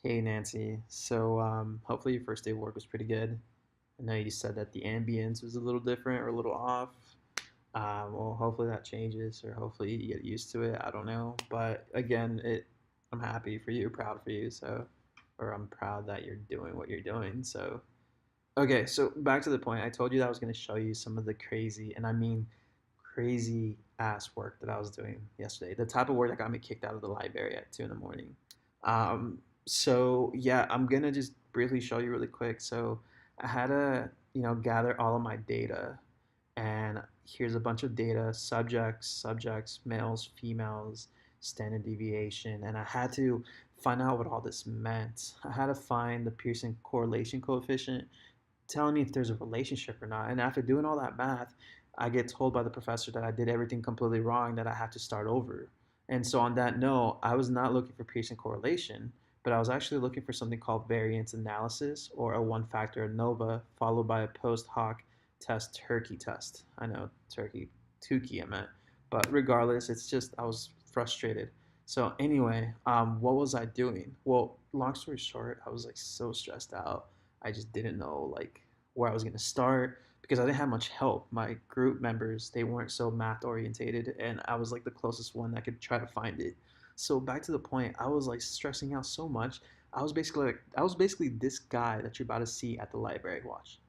Hey Nancy, hopefully your first day of work was pretty good. I know you said that the ambience was a little different or a little off. Well, hopefully that changes, or hopefully you get used to it. I don't know, but again, I'm happy for you, proud for you. Or I'm proud that you're doing what you're doing. Okay, so back to the point. I told you that I was going to show you some of the crazy, and I mean crazy ass work that I was doing yesterday. The type of work that got me kicked out of the library at 2 in the morning. Um, yeah, I'm gonna just briefly show you really quick. So I had to, gather all of my data, and here's a bunch of data: subjects, males, females, standard deviation, and I had to find out what all this meant. I had to find the Pearson correlation coefficient telling me if there's a relationship or not. And after doing all that math, I get told by the professor that I did everything completely wrong, that I have to start over. And so, on that note, I was not looking for Pearson correlation, but I was actually looking for something called variance analysis, or a one factor ANOVA followed by a post hoc test Turkey test. I know Turkey, Tukey, I meant. But regardless, it's just I was frustrated. So anyway, what was I doing? Well, long story short, I was like so stressed out. I just didn't know like where I was gonna start because I didn't have much help. My group members, they weren't so math orientated, and I was like the closest one that could try to find it. So back to the point, I was like stressing out so much. I was basically this guy that you're about to see at the library. Watch.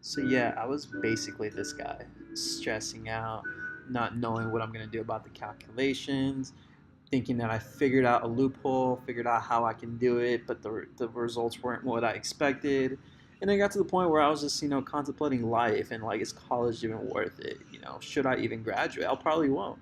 So yeah, I was basically this guy, stressing out, not knowing what I'm gonna do about the calculations, thinking that I figured out a loophole, figured out how I can do it, but the results weren't what I expected. And I got to the point where I was just, contemplating life and like, is college even worth it? Should I even graduate? I'll probably won't.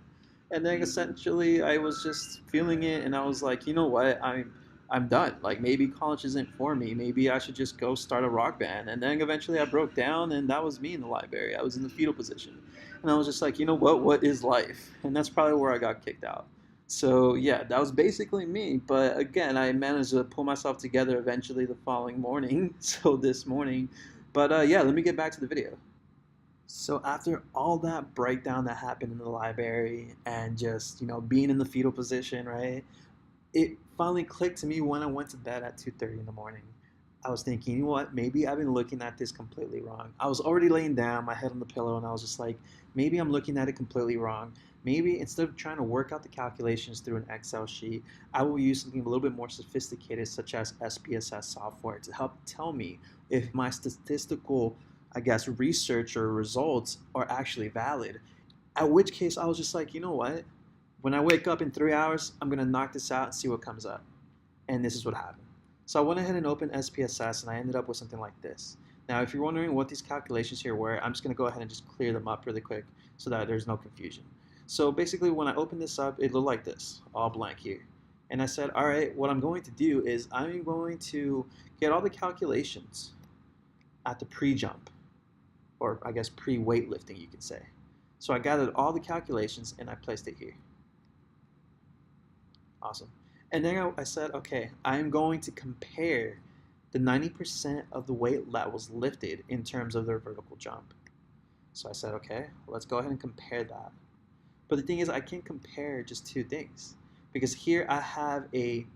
And then essentially, I was just feeling it, and I was like, you know what? I'm done. Like maybe college isn't for me. Maybe I should just go start a rock band. And then eventually, I broke down, and that was me in the library. I was in the fetal position, and I was just like, you know what? What is life? And that's probably where I got kicked out. So yeah, that was basically me. But again, I managed to pull myself together eventually the following morning. So this morning, but yeah, let me get back to the video. So after all that breakdown that happened in the library and just being in the fetal position, right? It finally clicked to me when I went to bed at 2:30 in the morning. I was thinking, you know what? Maybe I've been looking at this completely wrong. I was already laying down, my head on the pillow, and I was just like, maybe I'm looking at it completely wrong. Maybe instead of trying to work out the calculations through an Excel sheet, I will use something a little bit more sophisticated, such as SPSS software, to help tell me if my statistical, I guess, research or results are actually valid. At which case, I was just like, you know what? When I wake up in 3 hours, I'm gonna knock this out and see what comes up. And this is what happened. So I went ahead and opened SPSS, and I ended up with something like this. Now, if you're wondering what these calculations here were, I'm just gonna go ahead and just clear them up really quick so that there's no confusion. So basically, when I opened this up, it looked like this, all blank here. And I said, all right, what I'm going to do is I'm going to get all the calculations at the pre-jump, or I guess pre-weightlifting, you could say. So I gathered all the calculations and I placed it here. Awesome. And then I said, okay, I'm going to compare the 90% of the weight that was lifted in terms of their vertical jump. So I said, okay, let's go ahead and compare that. But the thing is, I can't compare just two things because here I have a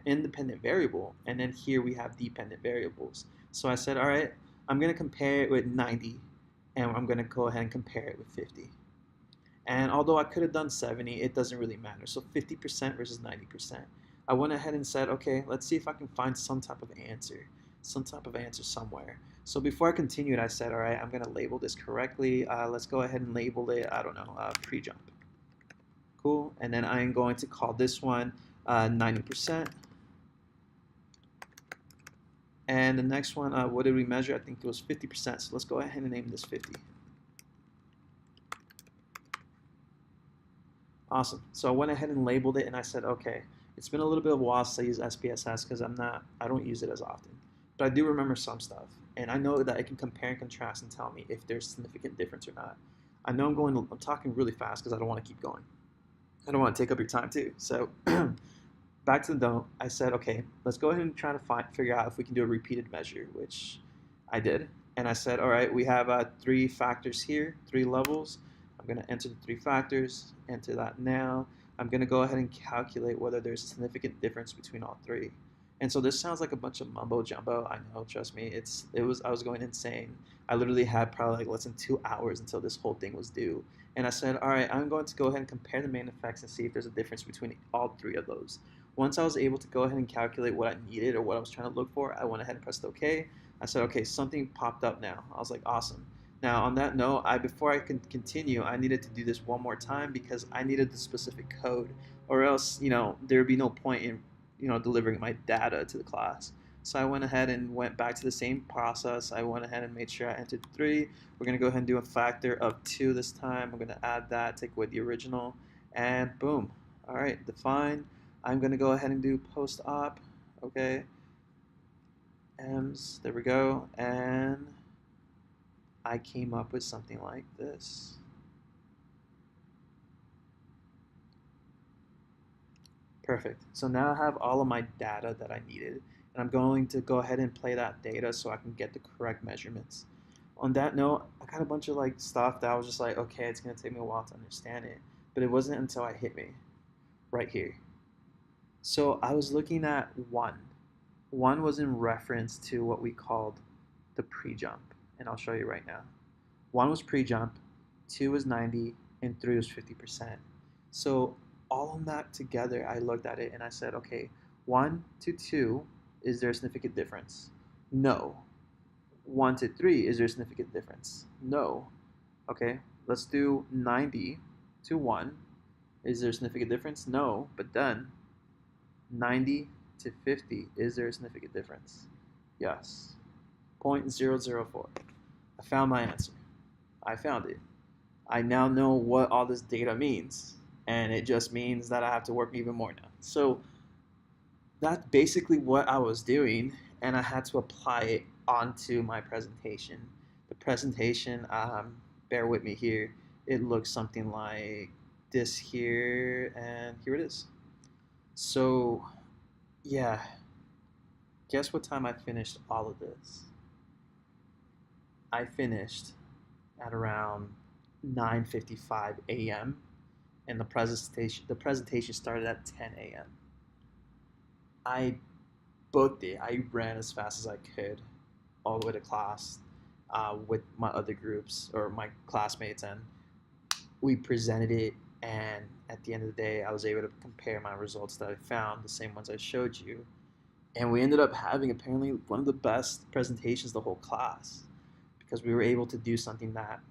independent variable, and then here we have dependent variables. So I said, all right, I'm going to compare it with 90, and I'm going to go ahead and compare it with 50. And although I could have done 70, it doesn't really matter. So 50% versus 90%. I went ahead and said, okay, let's see if I can find some type of answer somewhere. So before I continued, I said, all right, I'm going to label this correctly. Let's go ahead and label it, I don't know, pre-jump. Cool. And then I'm going to call this one 90%. And the next one, what did we measure? I think it was 50%. So let's go ahead and name this 50. Awesome. So I went ahead and labeled it, and I said, okay, it's been a little bit of a while since I use SPSS because I don't use it as often, but I do remember some stuff, and I know that it can compare and contrast and tell me if there's significant difference or not. I know I'm talking really fast because I don't want to keep going. I don't want to take up your time too. So back to the note, I said, okay, let's go ahead and try to figure out if we can do a repeated measure, which I did. And I said, all right, we have three factors here, three levels. I'm going to enter the three factors, enter that now. I'm going to go ahead and calculate whether there's a significant difference between all three. And so this sounds like a bunch of mumbo jumbo. I know, trust me. I was going insane. I literally had probably like less than 2 hours until this whole thing was due. And I said, all right, I'm going to go ahead and compare the main effects and see if there's a difference between all three of those. Once I was able to go ahead and calculate what I needed or what I was trying to look for, I went ahead and pressed OK. I said, okay, something popped up now. I was like, awesome. Now, on that note, before I can continue, I needed to do this one more time because I needed the specific code, or else, there would be no point in, delivering my data to the class. So I went ahead and went back to the same process. I went ahead and made sure I entered 3. We're going to go ahead and do a factor of 2 this time. I'm going to add that, take away the original, and boom. All right, define. I'm going to go ahead and do post-op. Okay. M's, there we go. And I came up with something like this. Perfect. So now I have all of my data that I needed, and I'm going to go ahead and play that data so I can get the correct measurements. On that note, I got a bunch of like stuff that I was just like, okay, it's gonna take me a while to understand it, but it wasn't until it hit me right here. So I was looking at 1. 1 was in reference to what we called the pre-jump, and I'll show you right now. 1 was pre-jump, 2 was 90, and 3 was 50%. So all of that together, I looked at it and I said, okay, 1 to 2, is there a significant difference? No. 1 to 3, is there a significant difference? No. Okay, let's do 90 to 1. Is there a significant difference? No, but then 90 to 50, is there a significant difference? Yes. 0.004. I found my answer. I found it. I now know what all this data means, and it just means that I have to work even more now. So that's basically what I was doing, and I had to apply it onto my presentation. The presentation, bear with me here, it looks something like this here, and here it is. So yeah, guess what time I finished all of this? I finished at around 9:55 a.m. and the presentation started at 10 a.m. I booked it. I ran as fast as I could all the way to class with my other groups or my classmates, and we presented it. And at the end of the day, I was able to compare my results that I found, the same ones I showed you, and we ended up having apparently one of the best presentations of the whole class because we were able to do something that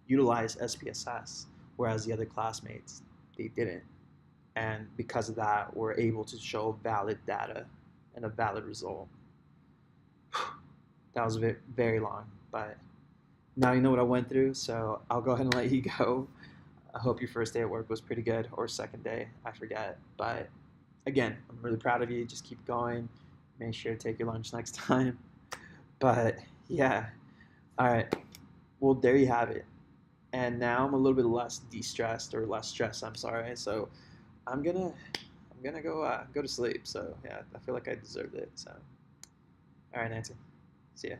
utilize SPSS, whereas the other classmates they didn't. And because of that, we're able to show valid data and a valid result. That was very, very long, but now you know what I went through, so I'll go ahead and let you go. I hope your first day at work was pretty good, or second day, I forget. But again, I'm really proud of you. Just keep going. Make sure to take your lunch next time. But yeah, all right. Well, there you have it. And now I'm a little bit less de-stressed or less stressed. I'm sorry. So I'm gonna go to sleep. So yeah, I feel like I deserved it. So all right, Nancy. See ya.